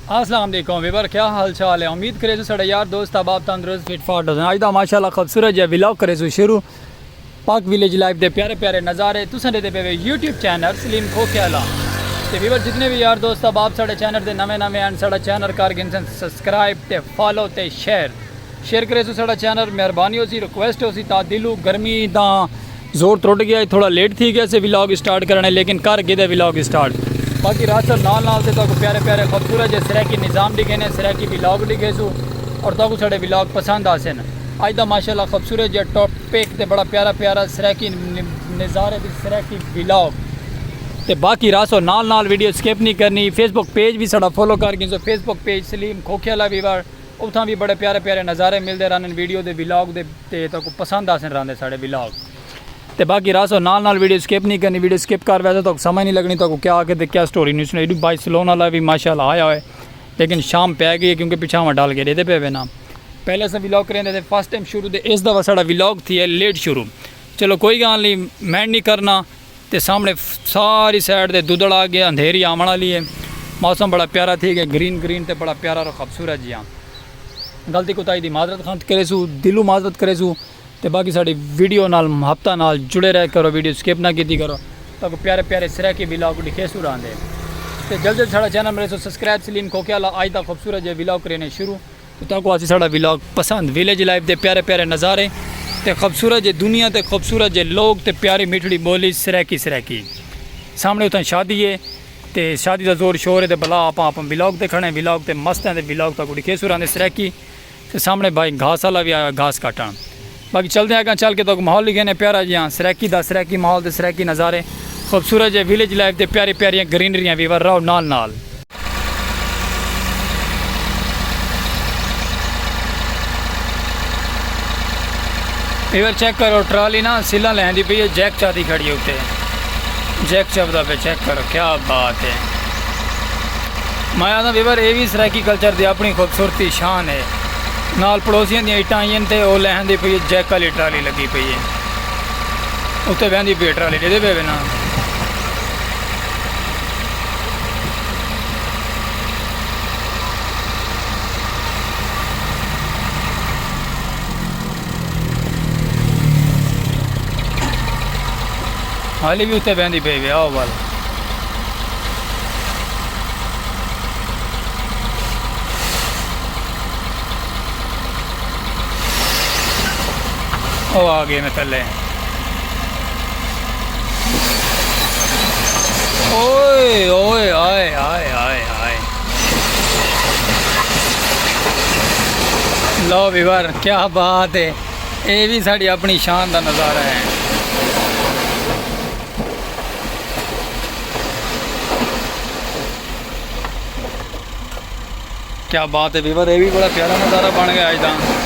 अस्सलाम वालेकुम वीवर, क्या हाल चाल है। उम्मीद करे साढ़े यार दोस्त अब आप तंदुरुस्त फिट फाट हो। अज का माशाल्लाह खूबसूरत जो व्लॉग करे शुरू पाक विलेज लाइफ के प्यारे प्यारे नज़ारे तुसें देते पे यूट्यूब चैनल सलीम खोख्याला। तो वीवर जितने भी यार दोस्त अब आप साढ़े चैनल के नवे नवे हैं, साढ़ा चैनल कर गिनसन सब्सक्राइब ते फॉलो ते शेयर करे साढ़ा चैनल। मेहरबानी हो सी रिक्वेस्ट हो सी ता दिलू गर्मी दा जोर त्रुट गया, थोड़ा लेट थी गया से व्लॉग स्टार्ट करने, लेकिन कर गए व्लॉग स्टार्ट। बाकी रास्ते नाल नाल से तो प्यारे प्यारे खूबसूरत जो सराकी निज़ाम दिखे ने, सराकी व्लॉग दिखे सू और तो साढ़े व्लॉग पसंद आसे न। अज का माशाल्लाह खूबसूरत जो टॉपिक ते बड़ा प्यारा प्यारा सराकी नज़ारे की सराकी व्लॉग। तो बाकी रासो नाल नाल वीडियो स्किप नहीं करनी। फेसबुक पेज भी साड़ा फॉलो कर गई, फेसबुक पेज सलीम खोख्याला वीवर, उतना भी बड़े प्यारे प्यारे नज़ारे मिलते रहने वीडियो के व्लॉग के तो पसंद आसन रहते साढ़े व्लॉग। तो बाकी रासो नाल नाल वीडियो स्किप नहीं करनी। वीडियो स्किप कर वैसे तो समझ नहीं लगनी तो क्या आके तो क्या स्टोरी नहीं सुनी। भाई सलोन वाला भी माशाल्लाह आया है, लेकिन शाम पै गई है क्योंकि पिछावा डाल के देते पे ना। पहले से व्लॉग करें थे फर्स्ट टाइम शुरू तो इस दफ़ा साड़ा व्लॉग थी है लेट शुरू। चलो कोई गल नहीं, मैं नहीं करना। तो सामने सारी साइड से दुदड़ आ गया, अंधेरी आमन वाली है, मौसम बड़ा प्यारा थी गया, ग्रीन ग्रीन तो बड़ा प्यारा और खूबसूरत जी। हाँ गलती कुताई की माजरत खान करे सू, दिलू माजरत करे सू। तो बाकी साड़ी वीडियो नाल हफ्ता नाल जुड़े रह करो, वीडियो स्किप ना की करो तो प्यारे प्यारे सिरा के व्लॉग दिखे सूर आते। तो जल्द जल्द साड़ा चैनल मेरे सो सब्सक्राइब सलीम खोख्याला। आज तक खूबसूरत जो व्लॉग करने शुरू तो ताको असी साड़ा व्लॉग पसंद विलेज लाइफ के प्यारे प्यारे नज़ारे तो खूबसूरत जो दुनिया तो खूबसूरत जो लोग तो प्यारी मिठड़ी बोली सराकी सामने उतना शादी है तो शादी का जोर शोर है। तो भला आप व्लॉग तो खड़े व्लॉग तो मस्त हैं तो व्लॉग तक दिखे सूर आते सराकी। तो सामने भाई घास वाला भी आया घास काटन। बाकी चलते हैं चल के तो माहौल लिखे ने प्यारा जी। हाँ सराकी का सराकी माहौल तो सराकी नज़ारे खूबसूरत जो विलेज लाइफ के प्यारी प्यारियाँ ग्रीनरियाँ वीवर रहो नाल नाल। वीवर चेक करो ट्राली ना सिला लैंदी पई है, जैक चाहती खड़ी है उत्ते, जैक चपदा पे चेक करो क्या बात है। मैं आता वीवर ये भी सराकी कल्चर की अपनी खूबसूरती शान है। नाल पड़ोसियों दी इट्टां आईयां ते ओह लैंदी पई है, जैक वाली ट्राली लगी पई है, उत्ते बहंदी पई ट्राली दे पे ना। हाली भी उत्ते बहंदी पई है आओ वाल। ओ आ गए मैं थले। ओए ओए आए आए आए आए लो वीवर क्या बात है। ये भी साड़ी अपनी शान का नज़ारा है। क्या बात है वीवर, ये भी बड़ा प्यारा नज़ारा बन गया अज का।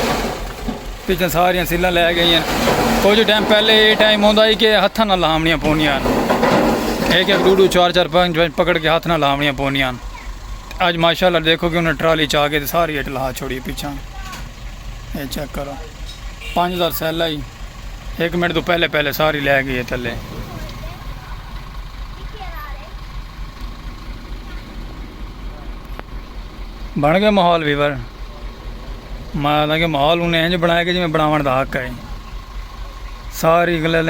पिछले सारिया सिल्लां लै गई। कुछ टाइम पहले ये टाइम होंदा ही कि हत्थां नाल लावणियां पौनियां, एक एक डू चार चार पाँच पकड़ के हाथ नाल लावणियां पौनियां। अज माशाल्लाह देखो कि उन्हें ट्राली च आ के सारी इट ला छोड़ी पिछा। ये चेक करो 5000 सैला ही 1 मिनट तो पहले पहले सारी लै गई है थले। बन गया माहौल वीवर। मैं कि माहौल उन्हें इंज बनाया कि जिमें बनावन का हक है। सारी गल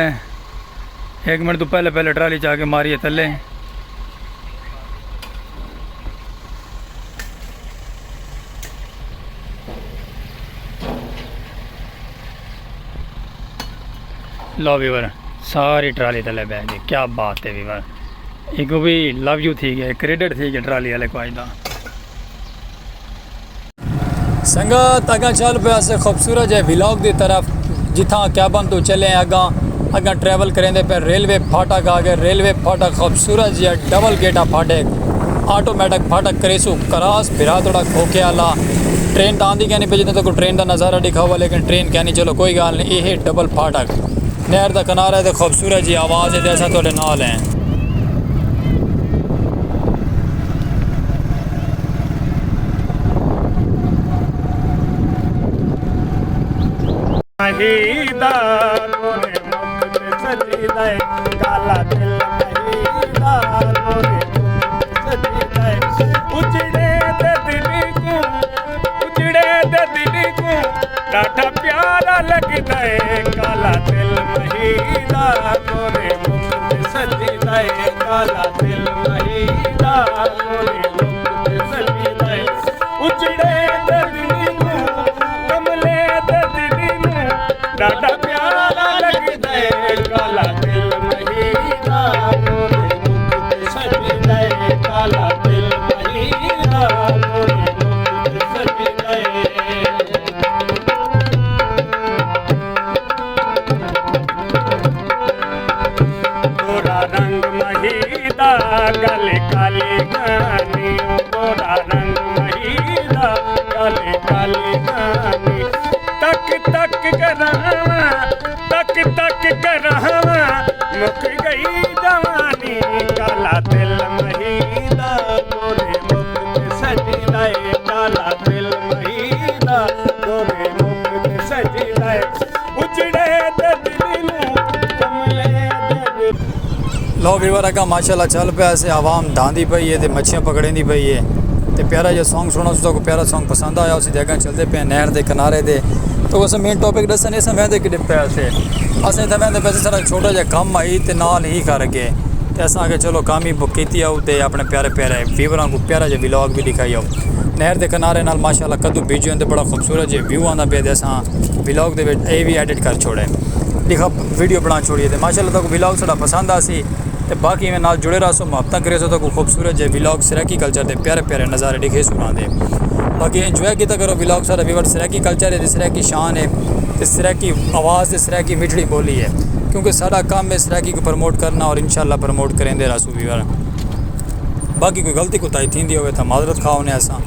1 मिनट तो पहले पहले ट्राली च आके मारी है थले। लो वीवर सारी ट्राली थले बह गई, क्या बात है वीवर। एक भी लव यू थी गया, क्रेडिट थी गया ट्राली वाले को आज का। संगत अगर चल पे से खूबसूरत है व्लॉग की तरफ, जिथा कैबन तो चले अगा अगर ट्रैवल करेंगे पे रेलवे फाटक आ गए। रेलवे फाटक खूबसूरत जी डबल गेटा फाटक ऑटोमेटिक फाटक करे सो क्रॉस फिरा थोड़ा खोख्याला। ट्रेन तो आँधी क्या नहीं पे जितने तो ट्रेन का नज़ारा दिखा हुआ, लेकिन ट्रेन क्या नहीं। चलो कोई गल नहीं, ये डबल फाटक नहर का किनारा है तो खूबसूरत जी आवाज़ है जैसा थोड़े नाल है। काला दिल उजड़े ਮਹੀਦਾ ਗੋਰੇ ਮੁਖ ਤੇ ਸਜਦਾ ਏ ਕਾਲਾ ਦਿਲ ਮਹੀਦਾ ਗੋਰੇ ਮੁਖ ਤੇ ਸਜਦਾ ਏ ਉਜੜੇ ਤੇ ਦਿਲ ਨੂੰ ਕਮਲੇ ਤੇ ਦਿਲ ਨੂੰ ਡਾਡਾ ਪਿਆਰਾ ਲੱਗਦਾ ਏ ਕਾਲਾ ਦਿਲ ਮਹੀਦਾ ਗੋਰੇ ਮੁਖ ਤੇ ਸਜਦਾ ਏ ਕਾਲਾ ਦਿਲ ਮਹੀਦਾ ਗੋਰੇ ਮੁਖ ਤੇ ਸਜਦਾ ਏ गोरा रंग महीदा गले काली गानी गोरा रंग महीदा गले काली गानी तक तक करावा मुक गई जवानी काला दिल महीदा गोरे मुख ते सजदा ए काला दिल महीदा गोरे मुख ते सजदा ए उजड़े ते दिल नूं कमले दे लो वीवर अगर माशाल्लाह चल पे ऐसे आवाम धांदी पई है ते मच्छियां पकड़ेंदी पई है ते प्यारा जो सॉन्ग सुनो तो को प्यारा सॉन्ग पसंद आया उसी जगह चलते पे नहर दे किनारे दे तो उस मेन टॉपिक दसन इस मैं कि पैसे असें तो मैं पैसे सारा छोटा जिहा कम आई ते नाल ही करके ते असां के चलो काम ही बुक कीती आऊ ते अपने प्यारे प्यारे वीवरां को प्यारा जो व्लॉग भी दिखाई आओ नहर दे किनारे नाल माशाल्लाह कद्दू बीजे ते बड़ा खूबसूरत जो व्यू आंदा पे ते असां व्लॉग दे विच ए भी एडिट कर छोड़े लिखा वीडियो बना छोड़िए ते माशाल्लाह तो व्लॉग साडा पसंद आसी ते बाकी में नाल जुड़े रहो मुहब्बत करे तो खूबसूरत जो व्लॉग सराकी कल्चर के प्यारे प्यारे नज़ारे दिखे सुनाते बाकी इंजॉय किया करो व्लॉग सारा व्यूवर सराकी कल्चर है सराकी शान है तो सराकी आवाज़ सराकी मिठड़ी बोली है क्योंकि सारा काम है सराकी को प्रमोट करना और इंशाल्लाह प्रमोट करेंगे रासू व्यूवर बाकी कोई गलती कोताही थी हो तो माजरत खाओ ने असा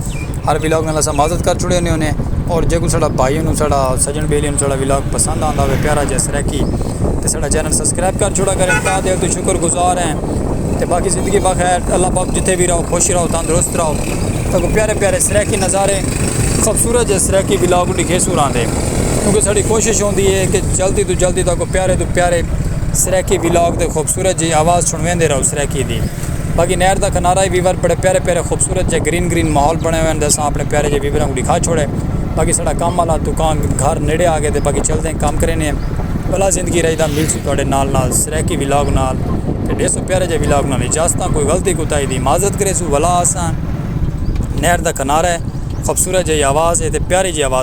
हर व्लॉग नाल असां माजरत कर छुड़े ने और जो साडा भाई साडा सजन बेली साडा व्लॉग पसंद आता हो प्यारा जै सराकी तो साडा चैनल सबसक्राइब कर छोड़ा करें ता दे तो शुक्रगुजार हैं तो बाकी ज़िंदगी बखैर अल्लाह पाक जिथे भी रहो खुश रहो तंदुरुस्त रहो तो प्यारे प्यारे सराकी नज़ारे खूबसूरत जै सराकी व्लॉग दिखे सुरांदे क्योंकि साड़ी कोशिश होंदी है कि जल्दी तो जल्दी तक तो प्यारे सराकी व्लॉग दे खूबसूरत जी आवाज़ सुनवेंदे रहो सराकी दी बाकी नहर का किनारा वीवर बड़े प्यारे प्यारे खूबसूरत जो ग्रीन ग्रीन माहौल बने हुए हैं असां अपने प्यारे जो वीवरों को दिखा छोड़े बाकी साडा काम वाला दुकान घर नेड़े आ गए तो बाकी चलते हैं काम करें भला जिंदगी रही था मिल सी थोड़े नाल सराकी व्लॉग नाल ते 150 प्यारे जे व्लॉग नाल इजाजत कोई गलती कोताही दी माजरत करे सू भला आसान नहर का किनारा है खूबसूरत जी आवाज़ है तो प्यारी जी आवाज़